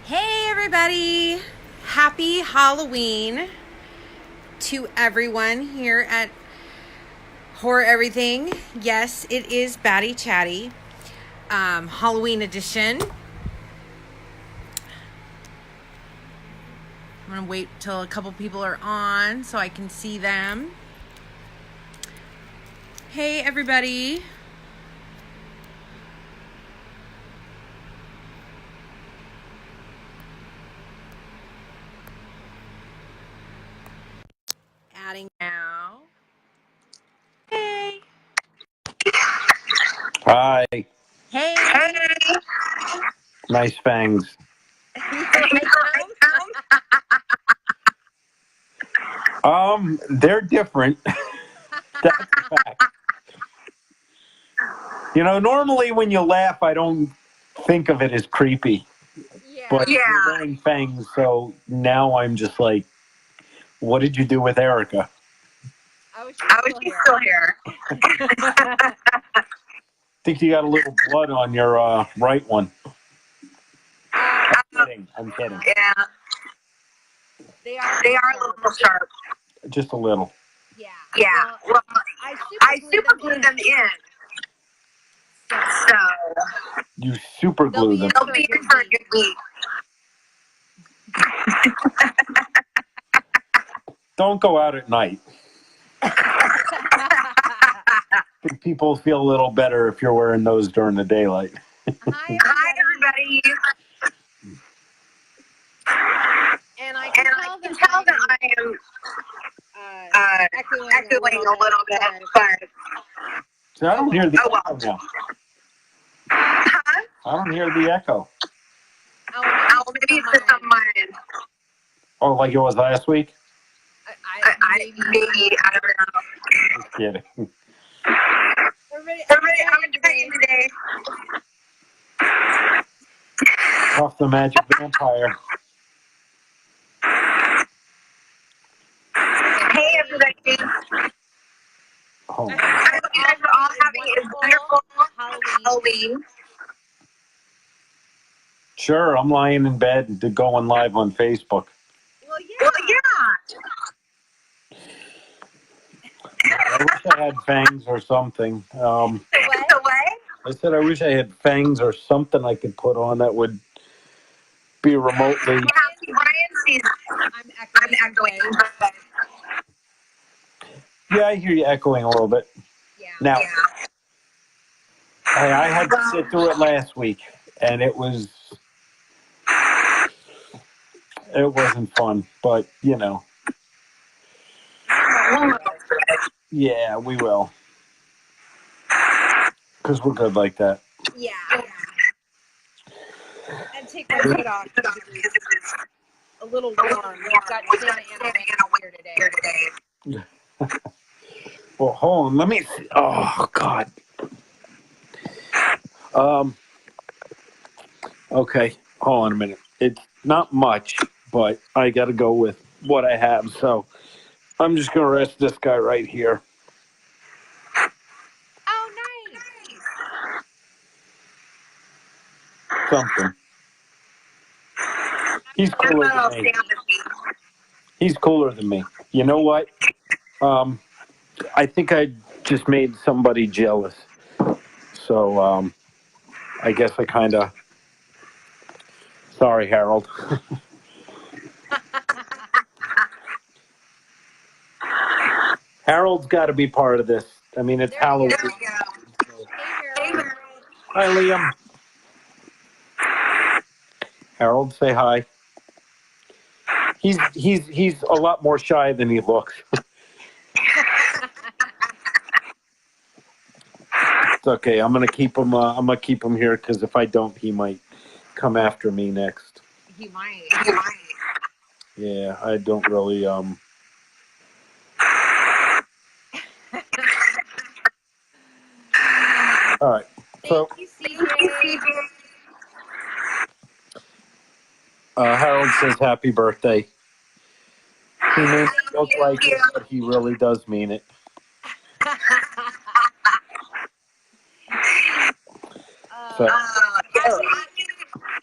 Hey everybody! Happy Halloween to everyone here at Horror Everything. Yes, it is Batty Chatty, Halloween edition. I'm gonna wait till a couple people are on so I can see them. Hey everybody! Adding now. Hey! Hi. Hey! Nice fangs. They're different. That's a fact. You know, normally when you laugh, I don't think of it as creepy. But you're wearing fangs, so now I'm just like, what did you do with Erica? I was still here. I think you got a little blood on your right one. I'm kidding. Yeah. They are a little sharp. Just a little. Yeah. Well, I super glued them in. So You super glue them. they'll be in for a good week. Don't go out at night. People feel a little better if you're wearing those during the daylight. Hi, everybody. And I can tell that I am echoing a little bit, but So I don't hear the echo now. Huh? I don't hear the echo. Oh, maybe it's just on my end. Oh, like it was last week? Maybe, I don't know. Just kidding. Everybody, I'm enjoying today. Off the magic vampire. Hey, everybody. Oh. I hope you guys are all having a wonderful Halloween. Sure, I'm lying in bed and going live on Facebook. Well, yeah. I wish I had fangs or something. The way? I said I wish I had fangs or something I could put on that would be remotely. Yeah, Brian sees I'm echoing. Yeah, I hear you echoing a little bit. Yeah. Now, I had to sit through it last week, and it wasn't fun, but you know. Yeah, we will. Because we're good like that. Yeah. And take my hood off because it's a little warm. We've got Santa here today. Well, hold on. Let me see. Oh, God. Okay. Hold on a minute. It's not much, but I got to go with what I have. So I'm just going to rest this guy right here. Oh, nice. Something. He's cooler than me. He's cooler than me. You know what? I think I just made somebody jealous. So I guess I kind of... Sorry, Harold. Harold's got to be part of this. I mean, it's Halloween. There we go. Hey, Harold. Hi, Liam. Harold, say hi. He's a lot more shy than he looks. It's okay. I'm gonna keep him here because if I don't, he might come after me next. He might. Yeah, I don't really All right. So Thank you, CJ. Harold says happy birthday. He may not look like it, but he really does mean it. So,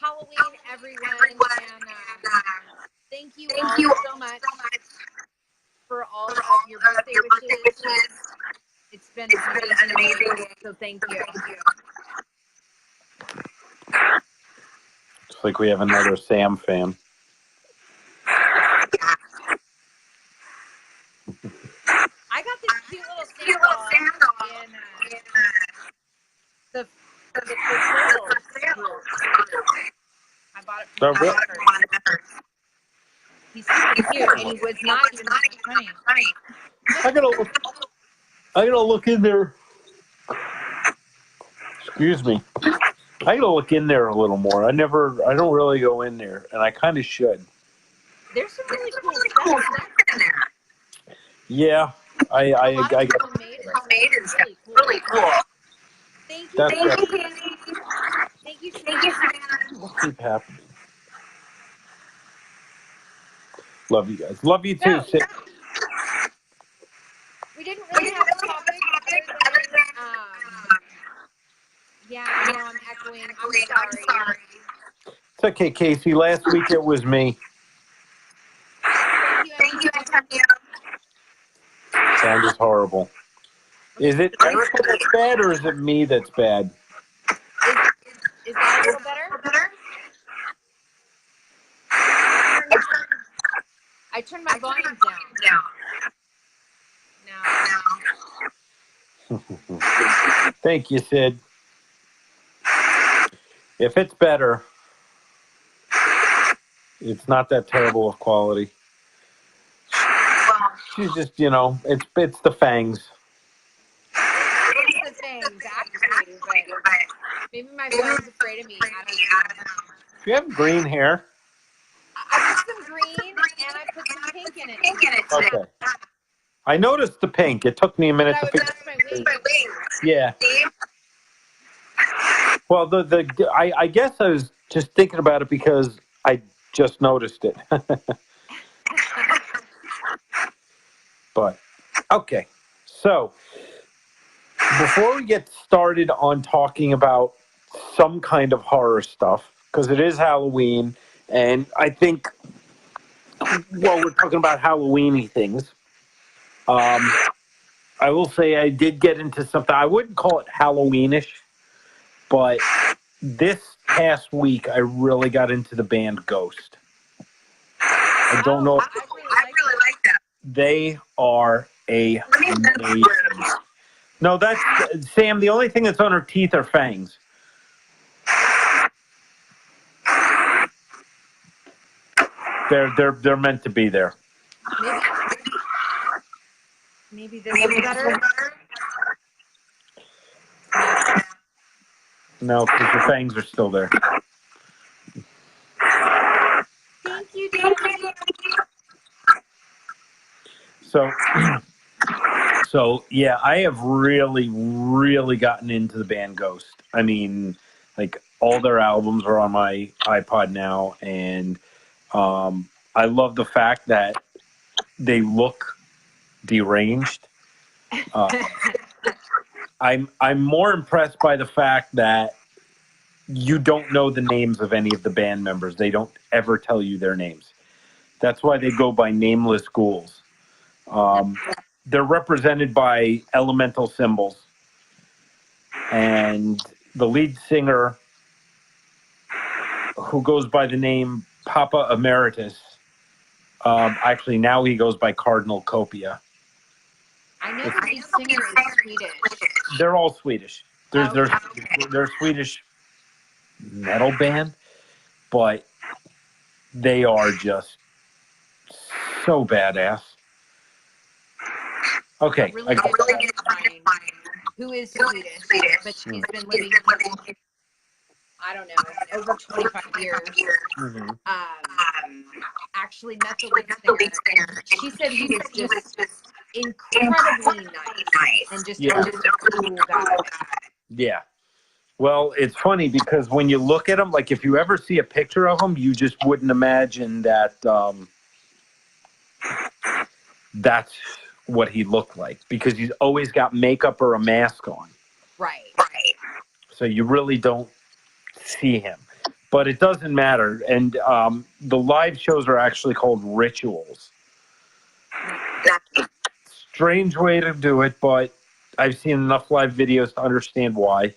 Halloween, everyone. Thank you. Looks like we have another Sam fan. I got this cute little sandal in the sandals group. I bought it from my daughter. He's super cute, and he was not even funny. I gotta look in there. Excuse me. I gotta look in there a little more. I don't really go in there, and I kind of should. There's some really cool stuff in there. Yeah, I Homemade is really cool. Thank you, Casey. Thank you, Savannah. What keep happening? Love you guys. Love you too. So, we didn't really have a topic other than, yeah, I know I'm echoing. I'm sorry. It's okay, Casey. Last week it was me. Thank you, Antonio. Sound is horrible. Is it Erica that's bad, or is it me that's bad? Is that a little better? I turned my volume down. Now. Thank you, Sid. If it's better, it's not that terrible of quality. She's just, it's the fangs. It is the fangs, actually, but maybe my phone's afraid of me. I don't know. You have green hair. I put some green and I put some pink in it. Okay. I noticed the pink. It took me a minute to figure. My wings. Yeah. Well, I guess I was just thinking about it because I just noticed it. But okay. So before we get started on talking about some kind of horror stuff, because it is Halloween, and I think, we're talking about Halloween-y things. I will say I did get into something. I wouldn't call it Halloweenish, but this past week I really got into the band Ghost. I don't know. I really like that. They are amazing. No, that's Sam. The only thing that's on her teeth are fangs. They're meant to be there. Maybe this is better. No, because the fangs are still there. Thank you, Darren. So yeah, I have really, really gotten into the band Ghost. I mean, like all their albums are on my iPod now, and I love the fact that they look deranged. I'm more impressed by the fact that you don't know the names of any of the band members. They don't ever tell you their names. That's why they go by nameless ghouls. They're represented by elemental symbols. And the lead singer, who goes by the name Papa Emeritus, actually now he goes by Cardinal Copia. I know the lead singer is Swedish. They're all Swedish. They're a Swedish metal band, but they are just so badass. Okay. Really good friend who is Swedish, but she's been living, I don't know, over 25 years. Mm-hmm. Actually met the lead singer. She said he was just incredibly nice and just a cool guy. Yeah. Well, it's funny because when you look at him, like if you ever see a picture of him, you just wouldn't imagine that that's what he looked like, because he's always got makeup or a mask on. Right. So you really don't see him. But it doesn't matter. And the live shows are actually called rituals. Strange way to do it, but I've seen enough live videos to understand why.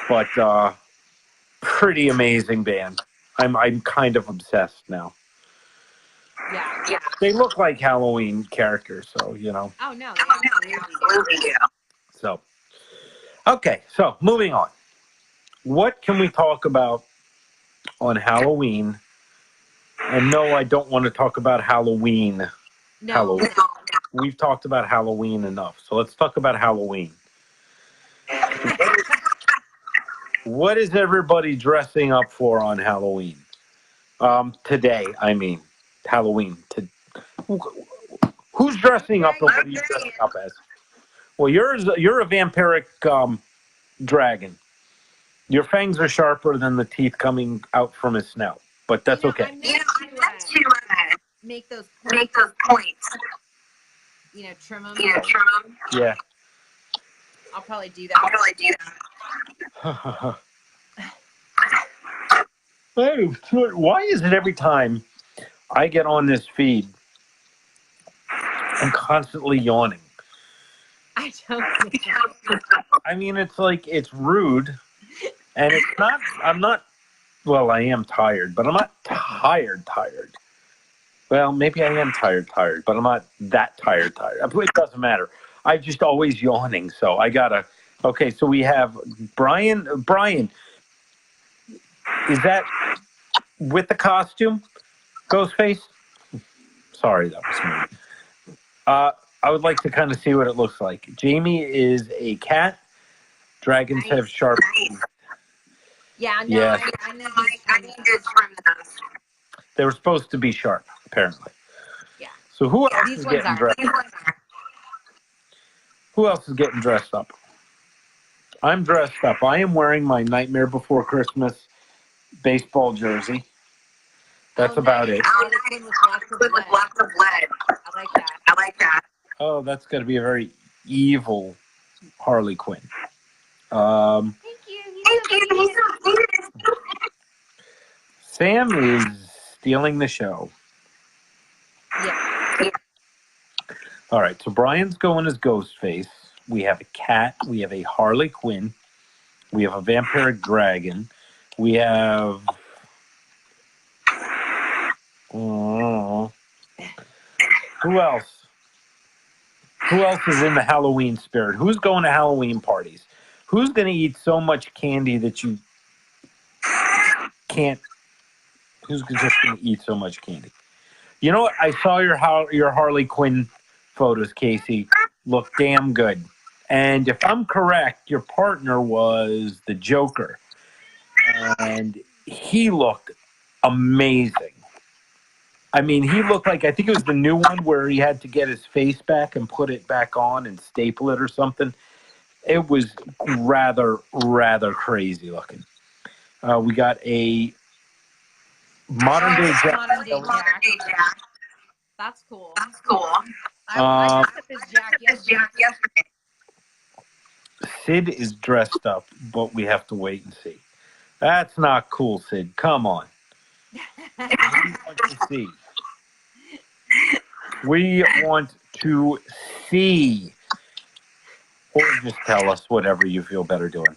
But pretty amazing band. I'm kind of obsessed now. Yeah. They look like Halloween characters, so Oh no, they absolutely do. So, okay, so moving on. What can we talk about on Halloween? And no, I don't want to talk about Halloween. No. Halloween. We've talked about Halloween enough, so let's talk about Halloween. What is everybody dressing up for on Halloween? Today, I mean, Halloween. Who's dressing up, and what are you dressing up as? Well, you're a vampiric dragon. Your fangs are sharper than the teeth coming out from his snout, but that's okay. I meant to make those points. Trim them. Yeah. I'll probably do that. Hey, why is it every time I get on this feed, I'm constantly yawning? I don't know. I mean, it's like, it's rude, and it's not, well, I am tired, but I'm not tired. Well, maybe I am tired, but I'm not that tired. It doesn't matter. I'm just always yawning, so I gotta, okay, so we have Brian, is that with the costume, Ghostface? Sorry, that was me. I would like to kind of see what it looks like. Jamie is a cat. Dragons have sharp teeth. Yeah, no, Yeah. I need to trim those. They were supposed to be sharp, apparently. Yeah. So who else is getting dressed up? Who else is getting dressed up? I'm dressed up. I am wearing my Nightmare Before Christmas baseball jersey. That's about it. With lots of lead. I like that. Oh, that's going to be a very evil Harley Quinn. Thank you. Sam is stealing the show. Yeah. All right, so Brian's going as Ghostface. We have a cat. We have a Harley Quinn. We have a vampiric dragon. We have... who else? Who else is in the Halloween spirit? Who's going to Halloween parties? Who's going to eat so much candy that you can't... Who's just going to eat so much candy? You know what? I saw your Harley Quinn photos, Casey. Look damn good. And if I'm correct, your partner was the Joker. And he looked amazing. I mean, he looked like, I think it was the new one where he had to get his face back and put it back on and staple it or something. It was rather crazy looking. We got a modern day Jack. That's cool. I picked up his Jack yesterday. Sid is dressed up, but we have to wait and see. That's not cool, Sid. Come on. We want to see. Or just tell us whatever you feel better doing.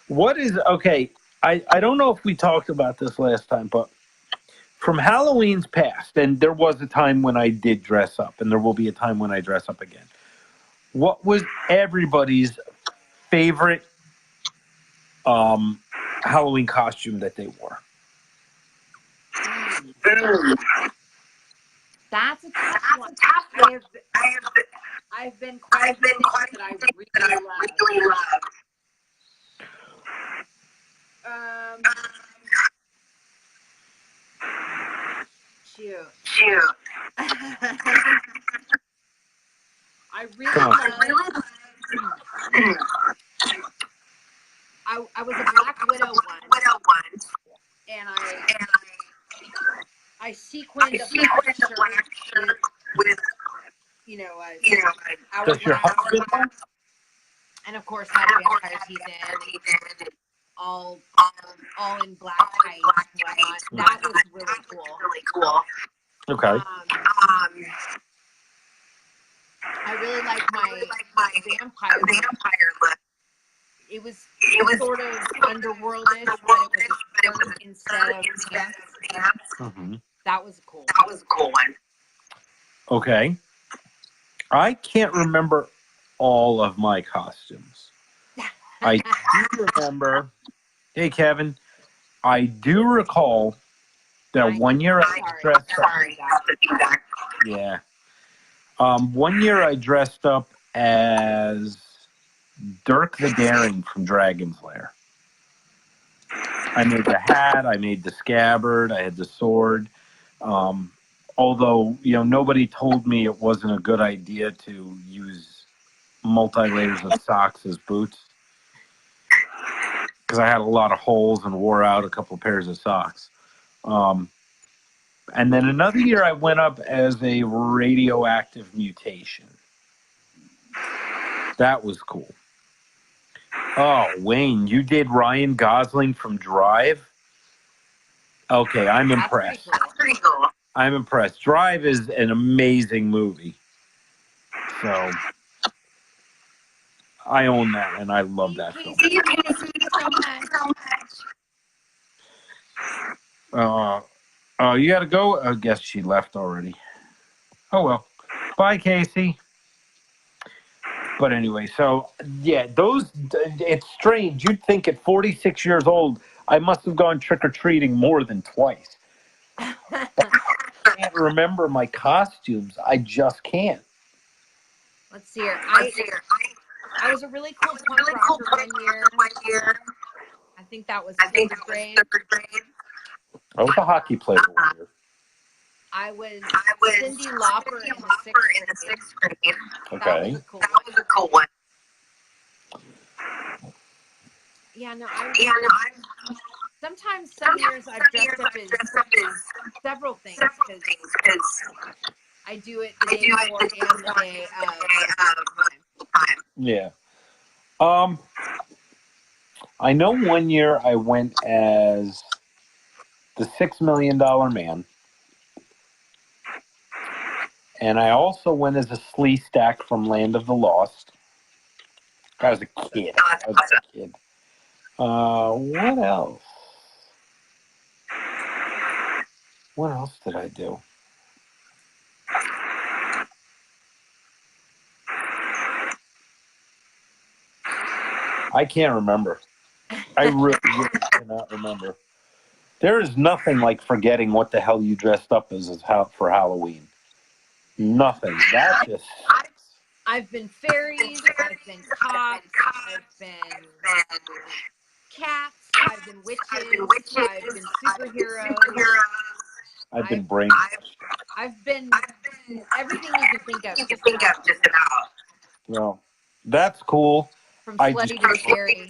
What is, okay, I don't know if we talked about this last time, but from Halloween's past, and there was a time when I did dress up, and there will be a time when I dress up again. What was everybody's favorite Halloween costume that they wore? That's a tough one. I've been quite that I really love. Shoot. I really love. I was a Black Widow once, and I sequined a black shirt with Does your husband know? And of course had vampire teeth in, all in black tights and whatnot. That was really cool. Okay. I really like vampire look. It was sort of underworldish, but it was a skirt instead of pants. Mm-hmm. That was a cool one. Okay. I can't remember all of my costumes. I do remember. Hey, Kevin. I do recall that one year I dressed up. Yeah. One year I dressed up as Dirk the Daring from Dragon's Lair. I made the hat. I made the scabbard. I had the sword. Although, nobody told me it wasn't a good idea to use multi-layers of socks as boots, because I had a lot of holes and wore out a couple pairs of socks. And then another year I went up as a radioactive mutation. That was cool. Oh, Wayne, you did Ryan Gosling from Drive? Okay, I'm impressed. That's pretty cool. I'm impressed. Drive is an amazing movie. So I own that, and I love that film. You so much. You gotta go? I guess she left already. Oh, well. Bye, Casey. But anyway, so, yeah, it's strange. You'd think at 46 years old, I must have gone trick-or-treating more than twice. I can't remember my costumes. I just can't. Let's see here. I was a really cool punk rocker one year. I think that was third grade. I was a hockey player one year. I was Cindy Lauper in the sixth grade. Okay. That was a cool one. Yeah, no, sometimes some years I've dressed up as several things because I do it the day before and the day of time. Yeah. I know one year I went as the $6 Million Man. And I also went as a Slee Stack from Land of the Lost. I was a kid. What else? What else did I do? I can't remember. I really cannot remember. There is nothing like forgetting what the hell you dressed up as for Halloween. Nothing. That just sucks. I've been fairies, I've been cops, I've been cats, I've been witches, I've been superheroes. I've been brainwashed. I've been everything you can think of, just about. Well, that's cool. From slutty to scary.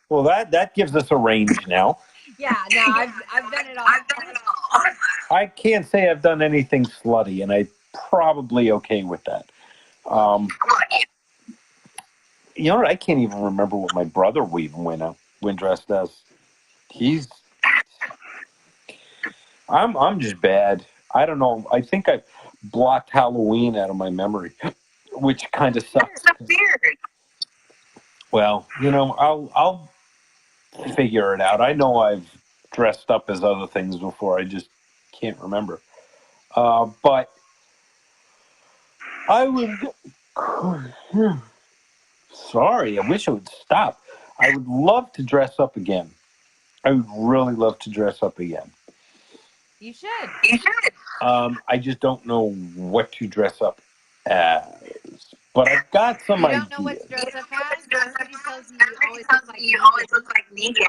Well, that gives us a range now. Yeah, no, I've done it all. I can't say I've done anything slutty, and I'm probably okay with that. You know what? I can't even remember what my brother even went dressed as. I'm just bad. I don't know. I think I blocked Halloween out of my memory, which kind of sucks. Well, I'll figure it out. I know I've dressed up as other things before. I just can't remember. But I would. Sorry, I wish it would stop. I would love to dress up again. I would really love to dress up again. You should. I just don't know what to dress up as. But I've got some ideas. You don't know what to dress up as? Somebody tells you always look like Negan.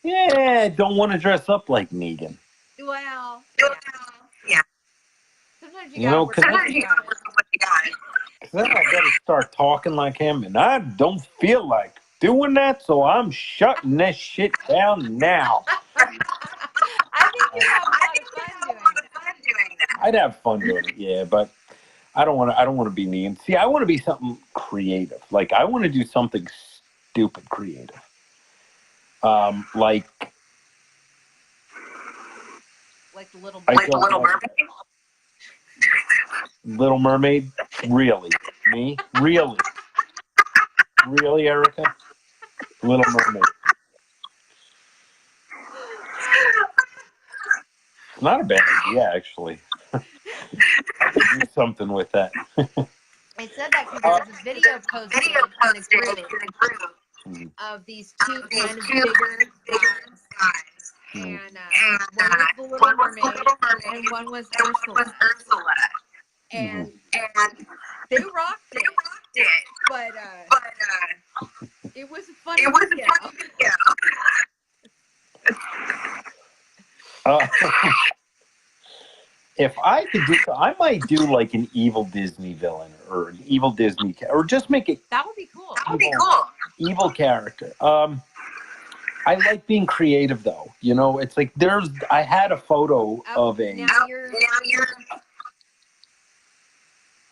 Yeah, don't want to dress up like Negan. Well, yeah. Sometimes you gotta work with what you got. Because then I gotta start talking like him, and I don't feel like doing that, so I'm shutting this shit down now. I think you'd have a lot of fun doing that. I'd have fun doing it, yeah, but I don't want to be Negan. See, I want to be something creative. Like, I want to do something stupid creative. Like the Little Mermaid. Little Mermaid. Really? Me? Really? Really, Erica? Little Mermaid. Not a bad idea, actually. I could do something with that. I said that because there was a video posted in the group of these two kind of bigger guys. And one was the Little Mermaid and one was Ursula. And they rocked it. But it was a funny video. If I could do, I might do like an evil Disney villain or an evil Disney, or just make it. That would be cool. Evil character. I like being creative, though. You know, it's like I had a photo of a. Now you're.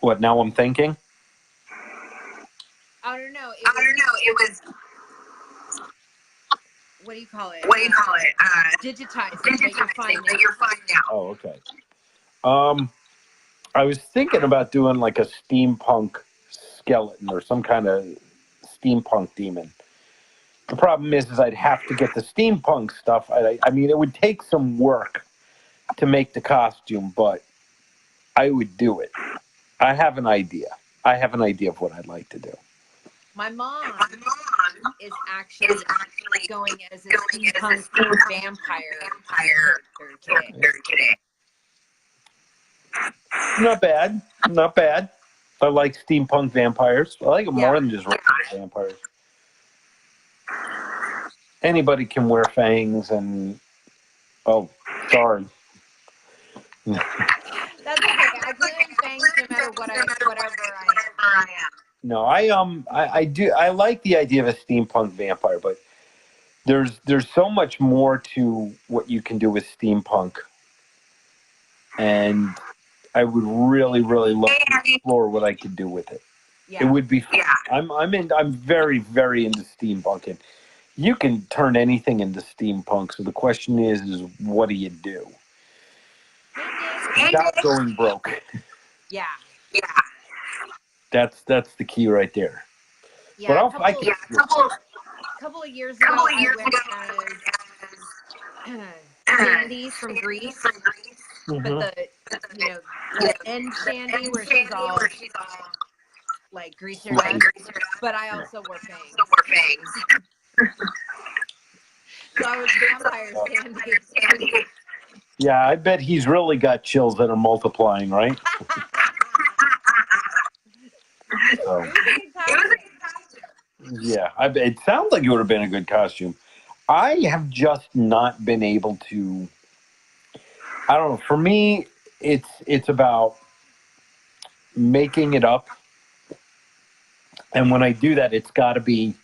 What? Now I'm thinking. I don't know. It was. What do you call it? Digitized. That you're fine now. Oh, okay. I was thinking about doing like a steampunk skeleton or some kind of steampunk demon. The problem is I'd have to get the steampunk stuff. I mean, it would take some work to make the costume, but I would do it. I have an idea. Of what I'd like to do. My mom is actually going as a steampunk vampire character today. Not bad. I like steampunk vampires. I like them more than just regular vampires. Anybody can wear fangs and... Oh, sorry. That's okay. I can wear fangs no matter whatever I am. No, I do. I like the idea of a steampunk vampire, but there's so much more to what you can do with steampunk, and I would really love to explore what I could do with it. Yeah. It would be fun. I'm very into steampunk, and you can turn anything into steampunk. So the question is what do you do without going broke? Yeah. That's the key right there. Yeah, but a couple of years ago, I went as Sandy from Greece, but the end Sandy where she's all like greaser, but I also wore fangs. So I was vampire Sandy. Yeah, I bet he's really got chills that are multiplying, right? So, yeah, it sounds like it would have been a good costume. I have just not been able to. I don't know. For me, it's about making it up, and when I do that, it's got to be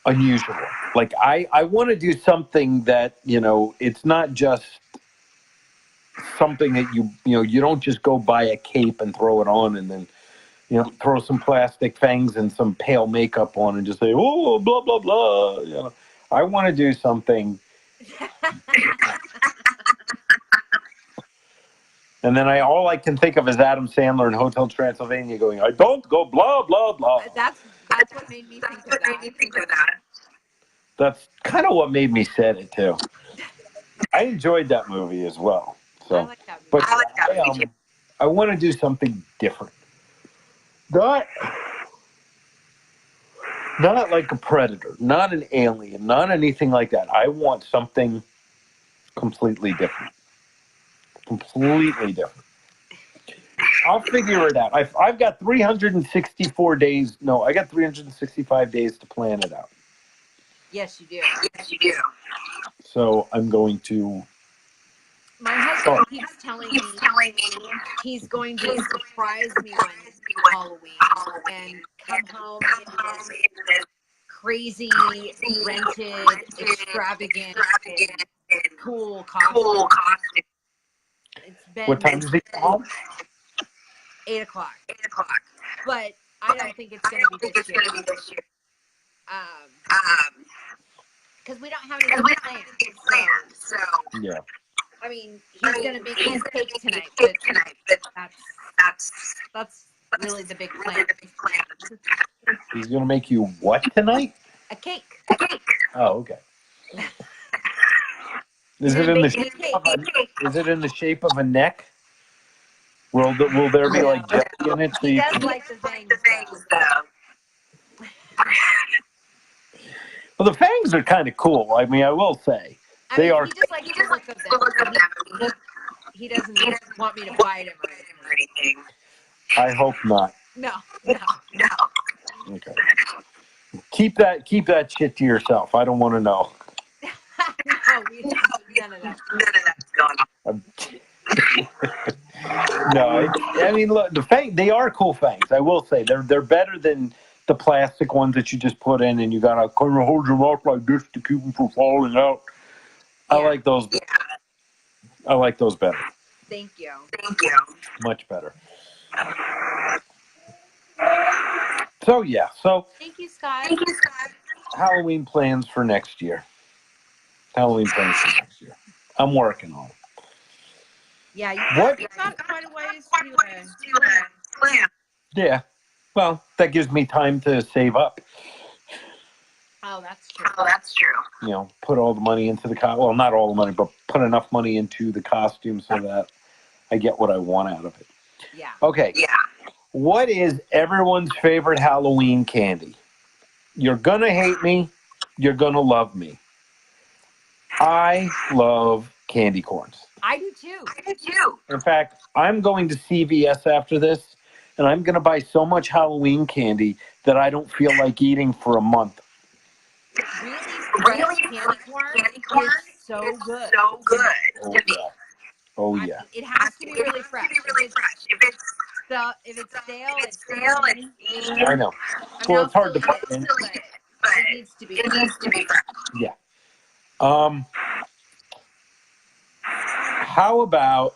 unusual. Like I want to do something that it's not just something that you don't just go buy a cape and throw it on and then. Throw some plastic fangs and some pale makeup on and just say, oh, blah, blah, blah. I want to do something. And then all I can think of is Adam Sandler in Hotel Transylvania going, I don't go blah, blah, blah. That's what made me think of that. That's kind of what made me say it, too. I enjoyed that movie as well. So, I like that movie. But I want to do something different. Not like a predator, not an alien, not anything like that. I want something completely different. I'll figure it out. I've got 364 days. No, I got 365 days to plan it out. Yes, you do. So I'm going to... My husband keeps telling me he's going to surprise me on Halloween and come home in this crazy, rented, extravagant, cool costume. It's been what time does he come home? 8 o'clock. But I don't think it's going to be this year. Because we don't have any plans. So. Yeah. I mean, he's going to make his cake tonight, but that's really the big plan. He's going to make you what tonight? A cake. Oh, okay. Is it in the shape of a neck? Will there be like jelly in it? So he does like the fangs, though. Well, the fangs are kind of cool. I mean, I will say. They are. He just likes the look of them. He doesn't want me to bite him or anything. I hope not. No. Okay. Keep that shit to yourself. I don't want to know. No, none of that's going on. No, I mean, look, the fangs, they are cool fangs. I will say they're better than the plastic ones that you just put in and you gotta kind of hold your mouth like this to keep them from falling out. Yeah. I like those. Yeah. I like those better. Thank you. Much better. So yeah. So. Thank you, Scott. Halloween plans for next year. I'm working on it. Yeah, you've got quite a ways to plan. Yeah. Well, that gives me time to save up. Oh, that's true. You know, put all the money into the well, not all the money, but put enough money into the costume so that I get what I want out of it. Yeah. Okay. Yeah. What is everyone's favorite Halloween candy? You're gonna hate me. You're gonna love me. I love candy corns. I do too. In fact, I'm going to CVS after this, and I'm going to buy so much Halloween candy that I don't feel like eating for a month. Really, candy corn is so good. Oh yeah. It has to be really fresh. If it's stale, it's I know. Well, it's hard to find. It needs to be fresh. Yeah. How about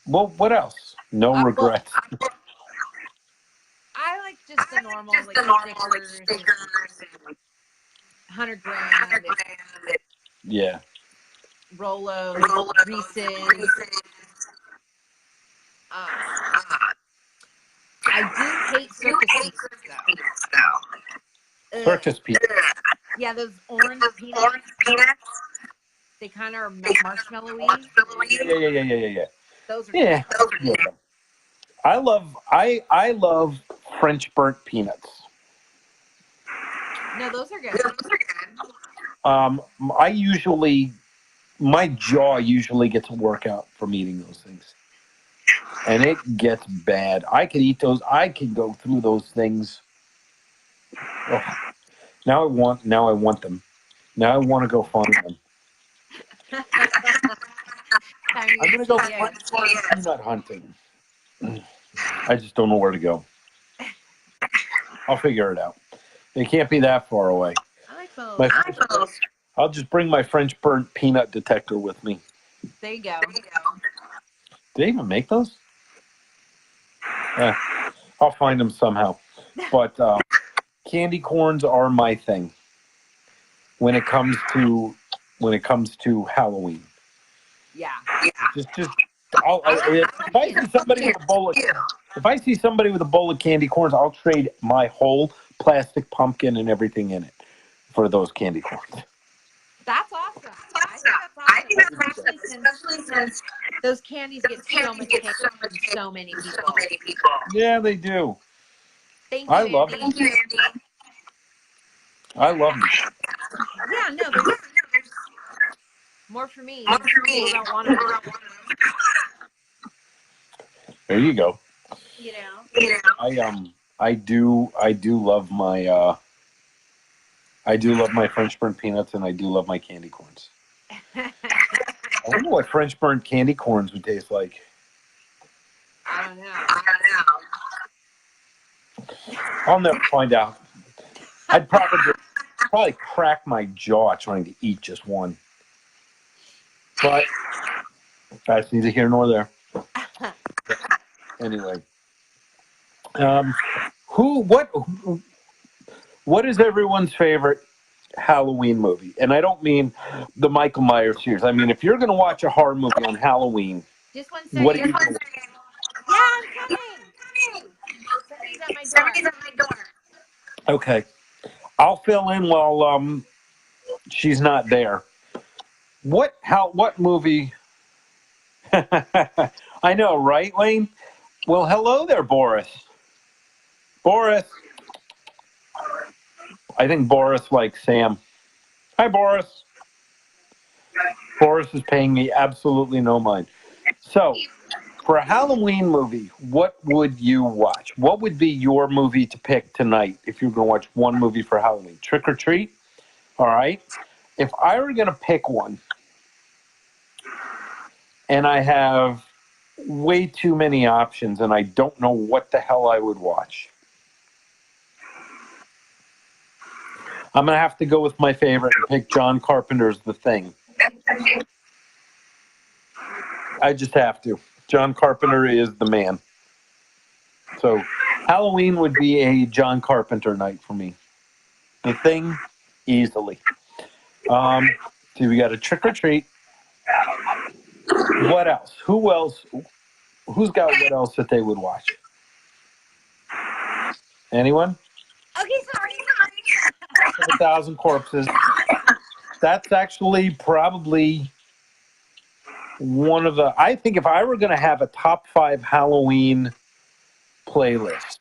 what else? No regrets. I like just the normal, stickers, 100 grand. Yeah. Rolo, Reese's. I do hate circus peanuts, though. Circus peanuts. Yeah, those orange peanuts. They kind of are marshmallowy. Yeah. Those are yeah. I love French burnt peanuts. No, those are good. My jaw usually gets a workout from eating those things. And it gets bad. I could eat those. I could go through those things. Oh, now I want them. Now I want to go find them. I'm going to go peanut hunting. I just don't know where to go. I'll figure it out. It can't be that far away. I like those. I'll just bring my French burnt peanut detector with me. There you go. Do they even make those? I'll find them somehow. But candy corns are my thing when it comes to Halloween. Yeah. Just if I see somebody with a bowl of candy corns, I'll trade my whole plastic pumpkin and everything in it for those candy corns. That's awesome. I think that's awesome. Especially since those candies get so much hate from so many people. Yeah, they do. Thank you, Andy. I love them. Yeah, no, there's more for me. I don't want to. There you go. You know. I do love my French burnt peanuts, and I do love my candy corns. I don't know what French burnt candy corns would taste like. I don't know. I'll never find out. I'd probably crack my jaw trying to eat just one. But that's neither here nor there. Anyway, what is everyone's favorite Halloween movie? And I don't mean the Michael Myers series. I mean, if you're going to watch a horror movie on Halloween, just one second. what are you doing? Yeah, I'm coming. Somebody's at my door. Okay. I'll fill in while she's not there. What movie? I know, right, Lane? Well, hello there, Boris. Boris. I think Boris likes Sam. Hi, Boris. Boris is paying me absolutely no mind. So, for a Halloween movie, what would you watch? What would be your movie to pick tonight if you were going to watch one movie for Halloween? Trick or Treat? All right. If I were going to pick one, and I have way too many options and I don't know what the hell I would watch, I'm going to have to go with my favorite and pick John Carpenter's The Thing. I just have to. John Carpenter is the man. So Halloween would be a John Carpenter night for me. The Thing, easily. So we got a Trick or Treat. What else? Who else? Who's got what else that they would watch? Anyone? Okay, sorry. 1,000 Corpses. That's actually probably one of the... I think if I were going to have a top 5 Halloween playlist,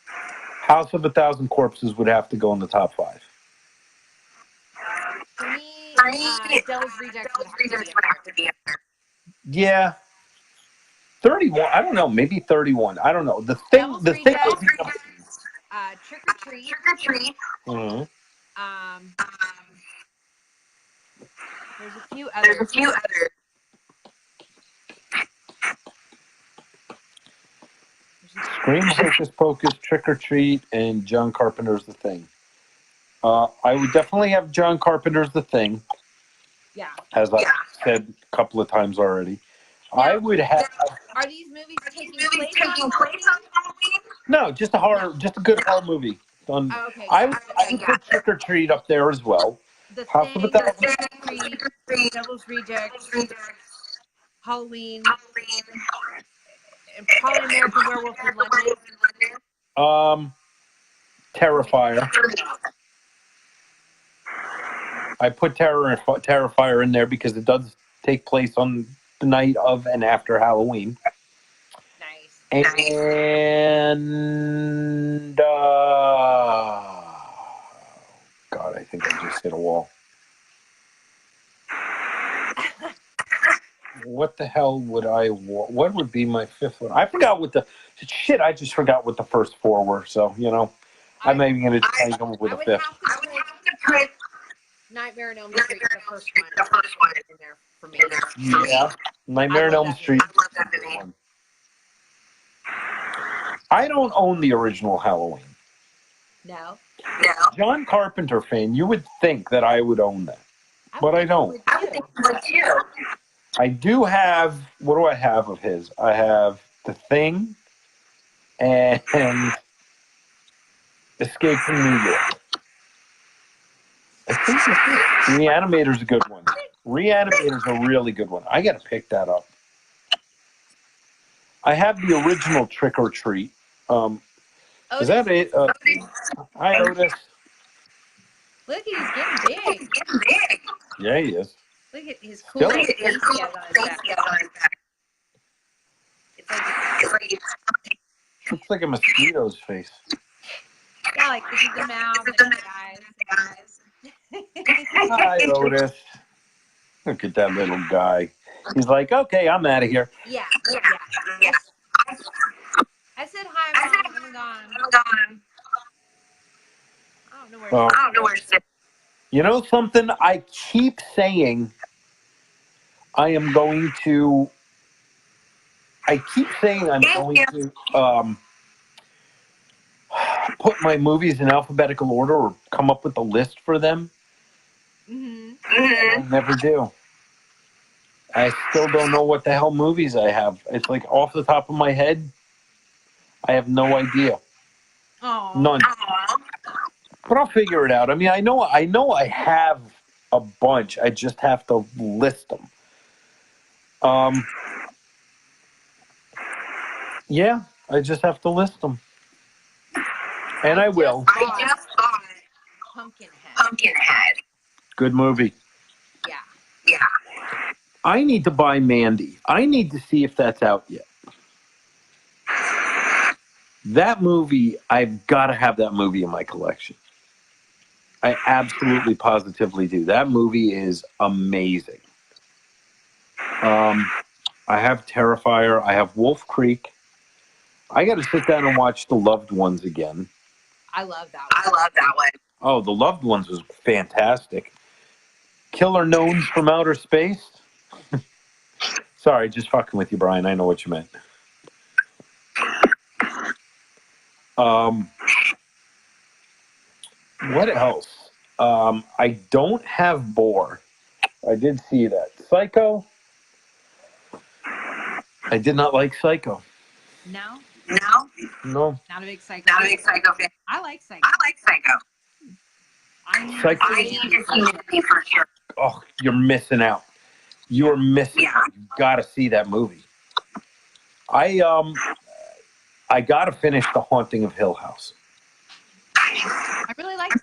House of 1,000 Corpses would have to go in the top 5. For me, Devil's Rejects would have to be up there. Yeah. 31. I don't know. Maybe 31. I don't know. The thing would be Trick or Treat. Mm-hmm. There's a few others. Scream, Hocus Pocus, Trick or Treat, and John Carpenter's The Thing. I would definitely have John Carpenter's The Thing. Yeah. As I said a couple of times already. Now, I would have... Are these movies taking place on Halloween? No, just a good horror movie. Okay. I would put Trick or Treat up there as well. The House Thing, of 1,000 Treat, Devil's Rejects, Halloween, and probably American Werewolf in London. Terrifier. I put Terrifier in there because it does take place on the night of and after Halloween. Nice. And God, I think I just hit a wall. What the hell would what would be my fifth one? I forgot what I just forgot what the first 4 were. So, I'm not even going to try and come up with a fifth. I would have to put Nightmare on Elm Street, the first one in there for me. Yeah, Nightmare on Elm Street. I don't own the original Halloween. No. John Carpenter fan, you would think that I would own that, but I don't. I would think you would too. I do have, what do I have of his? I have The Thing and Escape from New York. I think that's it. Reanimator's a good one. Reanimator's a really good one. I got to pick that up. I have the original Trick or Treat. Is that it? Hi, Otis. Look, he's getting big. Yeah, he is. Look at his cool face he has on his back. It's like Looks like a mosquito's face. yeah, like this is the mouth and the eyes. Hi, Otis. Look at that little guy. He's like, okay, I'm out of here. Yeah. I said hi, Mom. I'm gone. I don't know where to sit. You know something? I keep saying I'm going to put my movies in alphabetical order or come up with a list for them. Mm-hmm. I never do. I still don't know what the hell movies I have. It's like off the top of my head, I have no idea. Aww. None. But I'll figure it out. I mean, I know I have a bunch. I just have to list them. Yeah, I just have to list them. And I will. I just bought Pumpkinhead. Good movie. Yeah. I need to buy Mandy. I need to see if that's out yet. That movie, I've got to have that movie in my collection. I absolutely positively do. That movie is amazing. I have Terrifier. I have Wolf Creek. I got to sit down and watch The Loved Ones again. I love that one. Oh, The Loved Ones was fantastic. Killer Knowns from Outer Space. Sorry, just fucking with you, Brian. I know what you meant. What else? I don't have Boar. I did see that. Psycho. I did not like Psycho. No. No. Not a big Psycho fan. I like Psycho. I need to see it for sure. Oh, you're missing out. You're missing out. You got to see that movie. I got to finish The Haunting of Hill House. I really like it.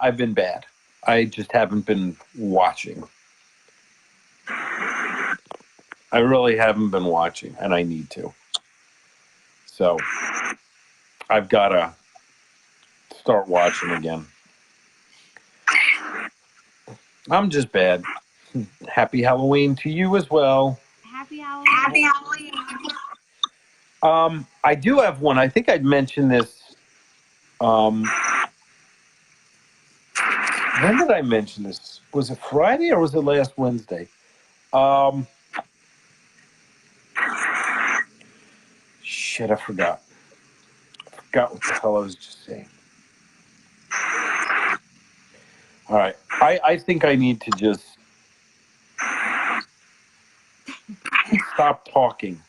I've been bad. I just haven't been watching. I really haven't been watching, and I need to. So I've got to start watching again. I'm just bad. Happy Halloween to you as well. Happy Halloween. I do have one. I think I'd mentioned this. When did I mention this? Was it Friday or was it last Wednesday? Shit, I forgot. I forgot what the hell I was just saying. All right. I think I need to just stop talking.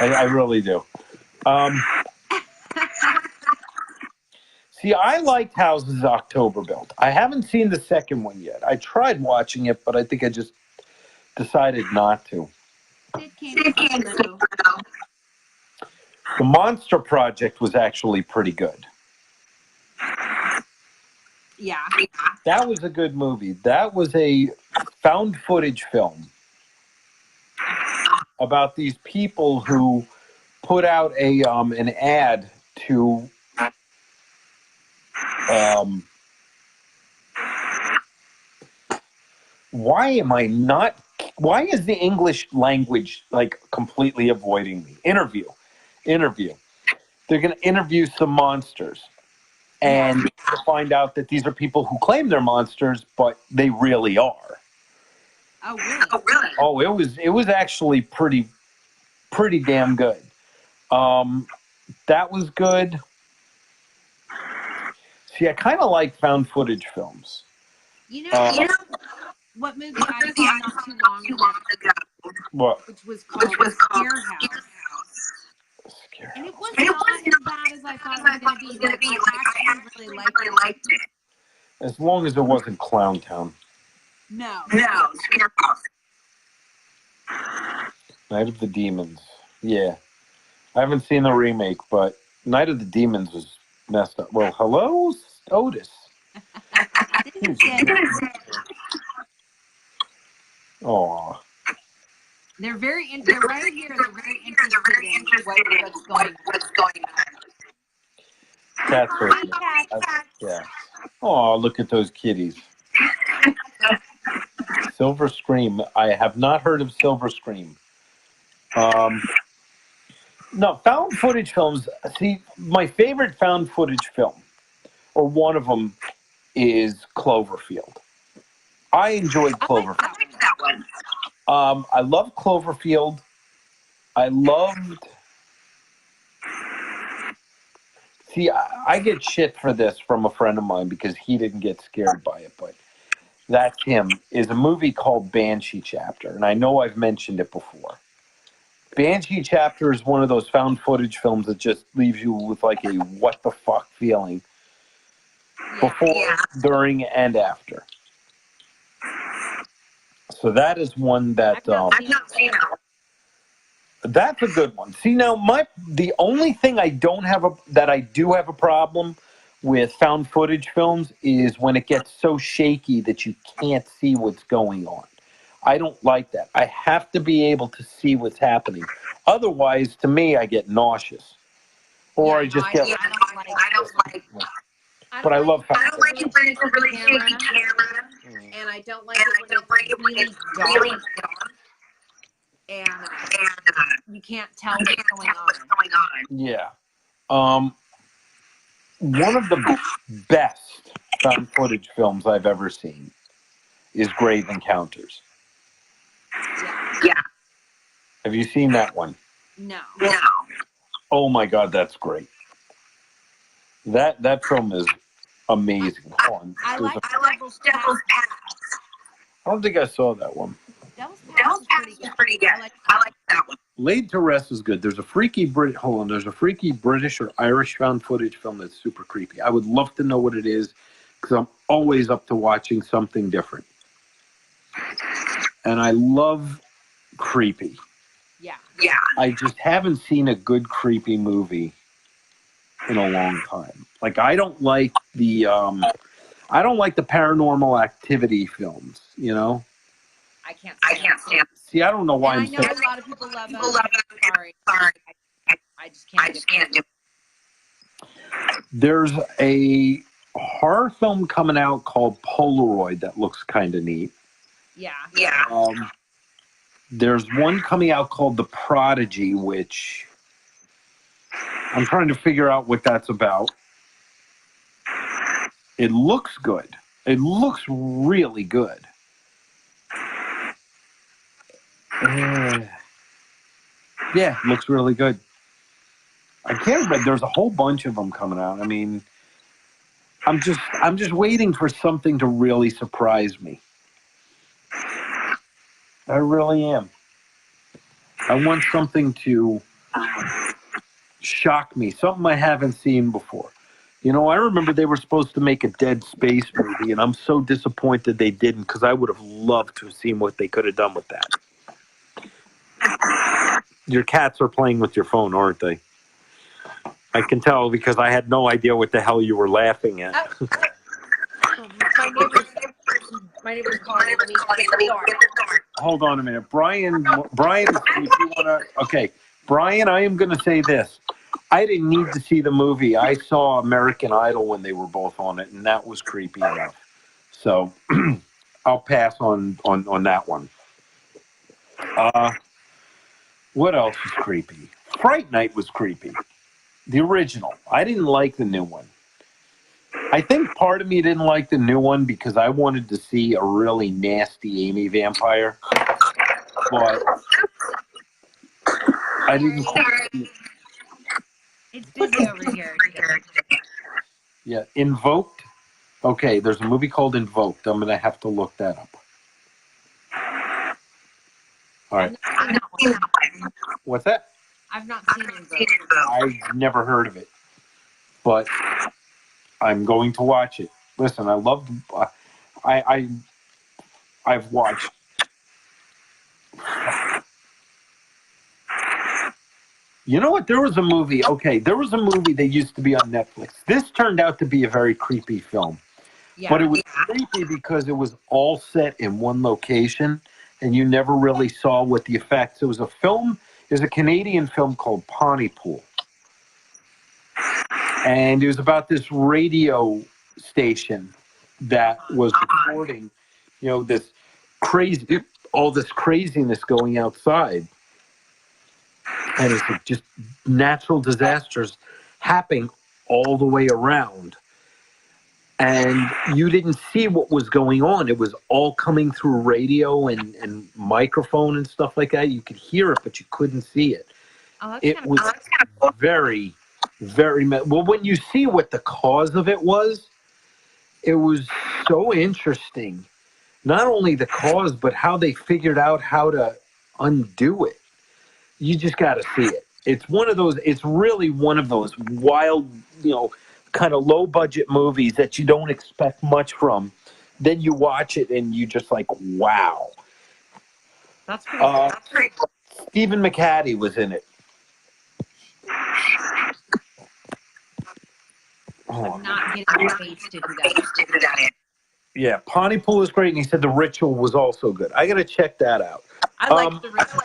I really do. See, I liked Houses October Built. I haven't seen the second one yet. I tried watching it, but I think I just decided not to. The Monster Project was actually pretty good. Yeah. That was a good movie. That was a found footage film about these people who put out an ad to why is the English language like completely avoiding me? Interview. They're going to interview some monsters and find out that these are people who claim they're monsters, but they really are. Oh, really? Oh, it was actually pretty damn good. That was good. See, I kind of like found footage films. You know what movie I saw not too long ago? What? Which was called Scare House. And it was not as bad as I thought it was going to be. I actually really liked it. As long as it wasn't Clown Town. No, Scare House. Night of the Demons. Yeah. I haven't seen the remake, but Night of the Demons was messed up. Well, hello, Otis. Aw. They're right here. They're very interested in what's going on. Cats are yeah. Oh, look at those kitties. Silver Scream. I have not heard of Silver Scream. No, found footage films. See, my favorite found footage film, or one of them, is Cloverfield. I enjoyed Cloverfield. I like that one. I love Cloverfield. I loved. See, I get shit for this from a friend of mine because he didn't get scared by it, but that's him. Is a movie called Banshee Chapter, and I know I've mentioned it before. Banshee Chapter is one of those found footage films that just leaves you with like a what the fuck feeling before, during, and after. So that is one that I've not seen it. That's a good one. See, now the only thing I do have a problem with found footage films is when it gets so shaky that you can't see what's going on. I don't like that. I have to be able to see what's happening. Otherwise, to me, I get nauseous, or I just get. I don't like. But I love. I don't like it when it's a really shaky camera, and I don't like it when it's really dark. And you can't tell what's going on. Yeah. One of the best found footage films I've ever seen is Grave Encounters. Yeah. Have you seen that one? No. Oh my God, that's great. That film is amazing. I like Devil's Pass. I don't think I saw that one. Devil's Pass is pretty good. I like that one. Laid to Rest is good. There's a freaky British or Irish found footage film that's super creepy. I would love to know what it is because I'm always up to watching something different. And I love creepy. Yeah. I just haven't seen a good creepy movie in a long time. Like I don't like the Paranormal Activity films, you know? I can't stand. See, I don't know why I know a lot of people love them. Sorry. I just can't do it. There's a horror film coming out called Polaroid that looks kind of neat. Yeah. There's one coming out called The Prodigy, which I'm trying to figure out what that's about. It looks good. It looks really good. Yeah, it looks really good. I can't remember. There's a whole bunch of them coming out. I mean, I'm just waiting for something to really surprise me. I really am. I want something to shock me, something I haven't seen before. You know, I remember they were supposed to make a Dead Space movie, and I'm so disappointed they didn't because I would have loved to have seen what they could have done with that. Your cats are playing with your phone, aren't they? I can tell because I had no idea what the hell you were laughing at. My neighbor's calling me. Hold on a minute. Brian, if you want to... Okay, Brian, I am going to say this. I didn't need to see the movie. I saw American Idol when they were both on it, and that was creepy enough. So I'll pass on that one. What else was creepy? Fright Night was creepy. The original. I didn't like the new one. I think part of me didn't like the new one because I wanted to see a really nasty Amy vampire. But I didn't... It's busy over here. Yeah, Invoked. Okay, there's a movie called Invoked. I'm going to have to look that up. All right. What's that? I've not seen Invoked. I've never heard of it. But I'm going to watch it. Listen, I love... I've watched... You know what? There was a movie. Okay, there was a movie that used to be on Netflix. This turned out to be a very creepy film. Yeah. But it was creepy because it was all set in one location, and you never really saw what the effects. It was a film. It was a Canadian film called Pontypool. And it was about this radio station that was recording, you know, all this craziness going outside. And it's just natural disasters happening all the way around. And you didn't see what was going on. It was all coming through radio and microphone and stuff like that. You could hear it, but you couldn't see it. It was very, very... Well, when you see what the cause of it was so interesting. Not only the cause, but how they figured out how to undo it. You just got to see it. It's really one of those wild, you know, kind of low budget movies that you don't expect much from. Then you watch it and you just like, wow. That's pretty cool. Stephen McHattie was in it. I'm not getting the face to who that is. Yeah, Pontypool was great, and he said The Ritual was also good. I got to check that out. I like The Ritual.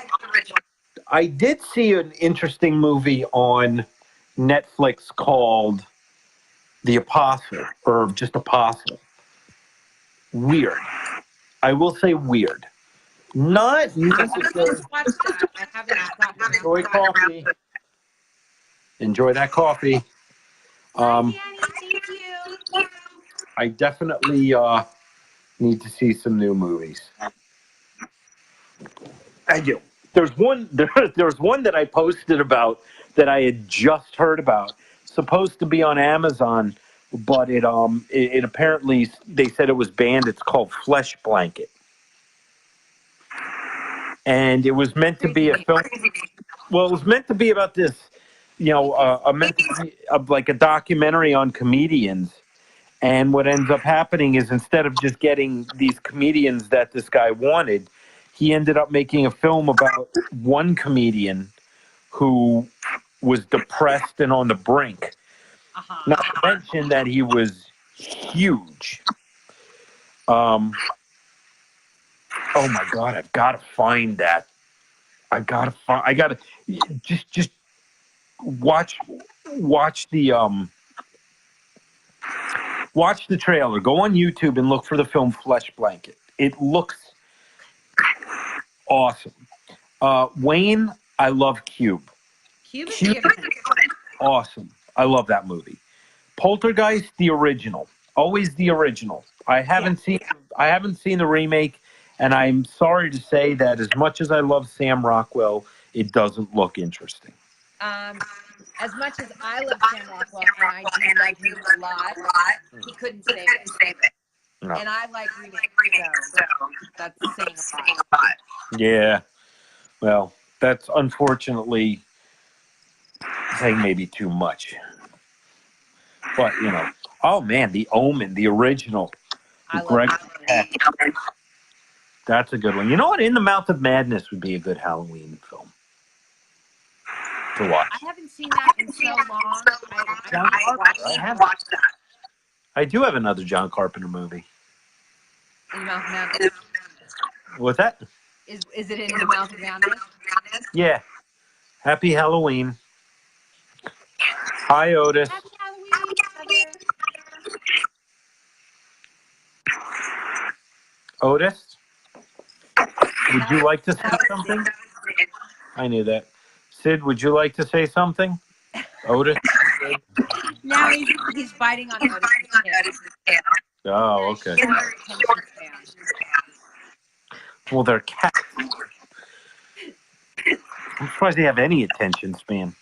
I did see an interesting movie on Netflix called The Apostle, or just Apostle. Weird. I will say weird. Not necessarily. Watch that. I haven't gotten Enjoy coffee. Enjoy that coffee. Danny, thank you. I definitely need to see some new movies. I do. There's one that I posted about that I had just heard about. Supposed to be on Amazon, but it apparently they said it was banned. It's called Flesh Blanket. And it was meant to be a film. Well, it was meant to be about this, like a documentary on comedians. And what ends up happening is instead of just getting these comedians that this guy wanted, he ended up making a film about one comedian who was depressed and on the brink. Not to mention that he was huge. Oh my God, I've got to find that. I gotta just watch the trailer. Go on YouTube and look for the film Flesh Blanket. It looks awesome. Wayne, I love Cube. Cube is good. Awesome. I love that movie. Poltergeist, the original. Always the original. I haven't seen the remake, and I'm sorry to say that as much as I love Sam Rockwell, it doesn't look interesting. As much as I love Sam Rockwell and I do love him a lot, he couldn't save it. No. And I like remakes, so that's saying a lot. Yeah. Well, that's unfortunately saying maybe too much. But, oh man, The Omen, the original. Greg Peck. That's a good one. You know what? In the Mouth of Madness would be a good Halloween film to watch. I haven't seen that in so long. I have watched that. I do have another John Carpenter movie. In the Mouth of Madness? What's that? Is it in the Mouth of Madness? Yeah. Happy Halloween. Hi, Otis. Happy Halloween, Otis, would you like to say something? I knew that. Sid, would you like to say something? Otis? Now he's biting on Otis' tail. Oh, okay. Well, they're cats. I'm surprised they have any attention span.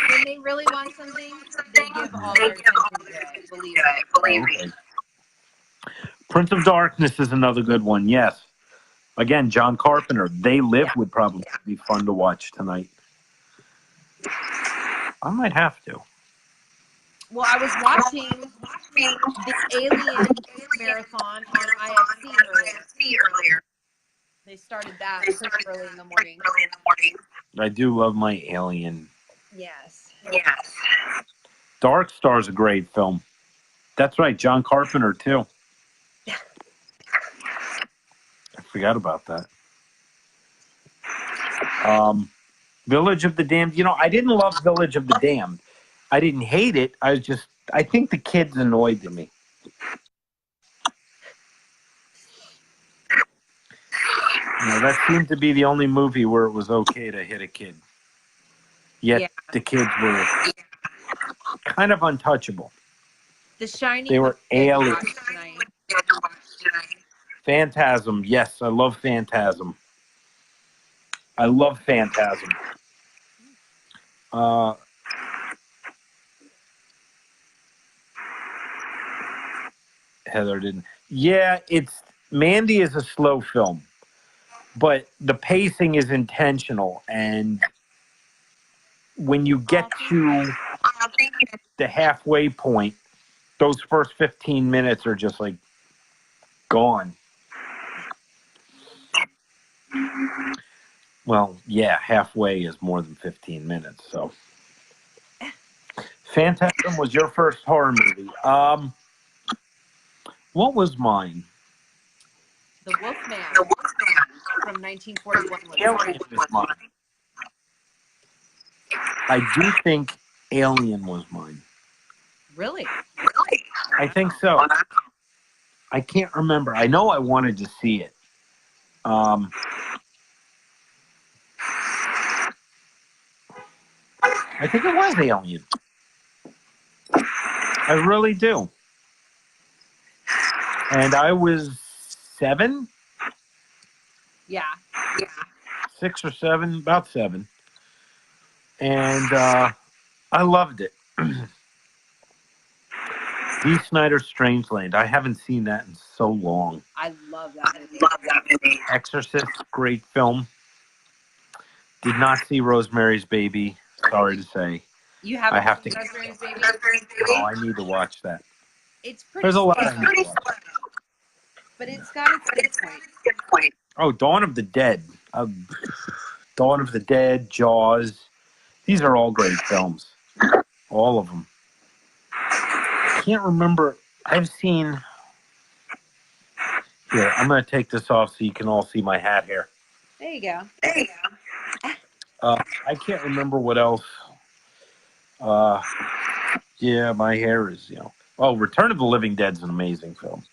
When they really want something, they give all their attention to it. Believe me. Prince of Darkness is another good one, yes. Again, John Carpenter. They Live would probably be fun to watch tonight. I might have to. Well, I was watching the Alien marathon on IFC earlier. They started that pretty early in the morning. I do love my Alien. Yes. Dark Star's a great film. That's right, John Carpenter, too. I forgot about that. Village of the Damned. I didn't love Village of the Damned. I didn't hate it. I think the kids annoyed me. That seemed to be the only movie where it was okay to hit a kid. Yet the kids were kind of untouchable. The Shining. They were aliens. Phantasm. Yes, I love Phantasm. Heather didn't. Yeah, Mandy is a slow film, but the pacing is intentional, and when you get to the halfway point, those first 15 minutes are just like gone. Well, yeah, halfway is more than 15 minutes. So, Phantasm was your first horror movie. What was mine? The Wolfman from 1941 was Alien was mine. I do think Alien was mine. Really? I think so. I can't remember. I know I wanted to see it. I think it was Alien. I really do. And I was 7? Yeah. 6 or 7, about 7. And I loved it. Dee Snider's Strangeland. I haven't seen that in so long. I love that movie. Exorcist, great film. Did not see Rosemary's Baby. Sorry to say. You haven't I have seen to. Rosemary's Baby? Oh, I need to watch that. It's pretty There's a lot slow, I need to watch. but it's got its good point. Oh, Dawn of the Dead. Dawn of the Dead, Jaws. These are all great films. All of them. I can't remember. I've seen... Here, I'm going to take this off so you can all see my hat here. There you go. I can't remember what else. Yeah, my hair is, Oh, Return of the Living Dead's an amazing film.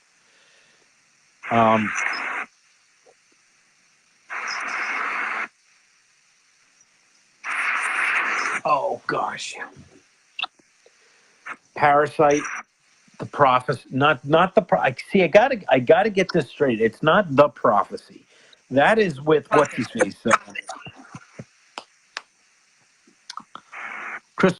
Oh gosh. Parasite, The Prophecy, not the see. I gotta get this straight. It's not The Prophecy. That is with what's his face. Chris